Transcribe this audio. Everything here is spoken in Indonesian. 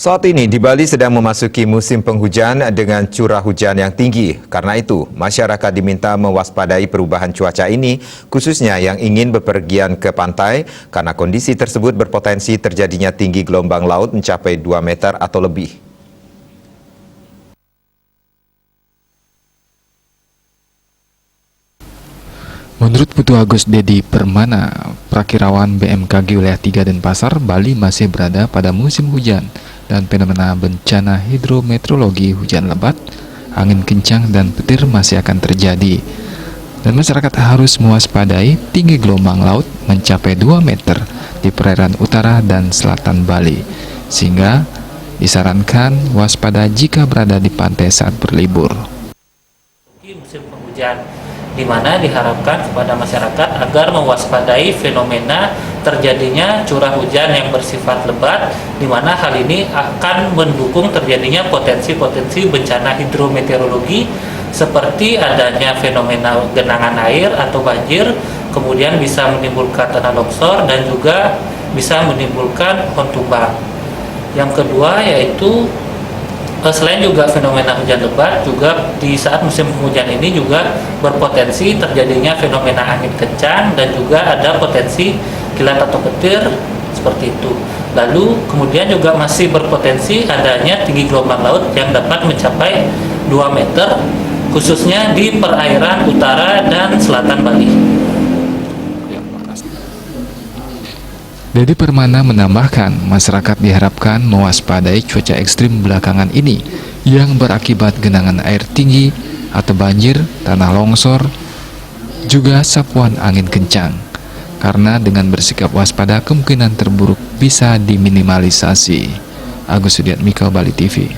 Saat ini di Bali sedang memasuki musim penghujan dengan curah hujan yang tinggi. Karena itu, masyarakat diminta mewaspadai perubahan cuaca ini, khususnya yang ingin bepergian ke pantai, karena kondisi tersebut berpotensi terjadinya tinggi gelombang laut mencapai 2 meter atau lebih. Menurut Putu Agus Dedi Permana, Prakirawan BMKG Wilayah 3 Denpasar, Bali masih berada pada musim hujan dan fenomena bencana hidrometeorologi hujan lebat, angin kencang dan petir masih akan terjadi. Dan masyarakat harus mewaspadai tinggi gelombang laut mencapai 2 meter di perairan utara dan selatan Bali, sehingga disarankan waspada jika berada di pantai saat berlibur. Musim penghujan, di mana diharapkan kepada masyarakat agar mewaspadai fenomena terjadinya curah hujan yang bersifat lebat, di mana hal ini akan mendukung terjadinya potensi-potensi bencana hidrometeorologi seperti adanya fenomena genangan air atau banjir, kemudian bisa menimbulkan tanah longsor dan juga bisa menimbulkan pohon tumbang. Yang kedua yaitu selain juga fenomena hujan lebat, juga di saat musim penghujan ini juga berpotensi terjadinya fenomena angin kencang dan juga ada potensi kilat atau petir seperti itu. Lalu kemudian juga masih berpotensi adanya tinggi gelombang laut yang dapat mencapai 2 meter khususnya di perairan utara dan selatan Bali. Dedi Permana menambahkan, masyarakat diharapkan mewaspadai cuaca ekstrim belakangan ini yang berakibat genangan air tinggi atau banjir, tanah longsor, juga sapuan angin kencang. Karena dengan bersikap waspada kemungkinan terburuk bisa diminimalisasi. Agus Sudiatmiko, Bali TV.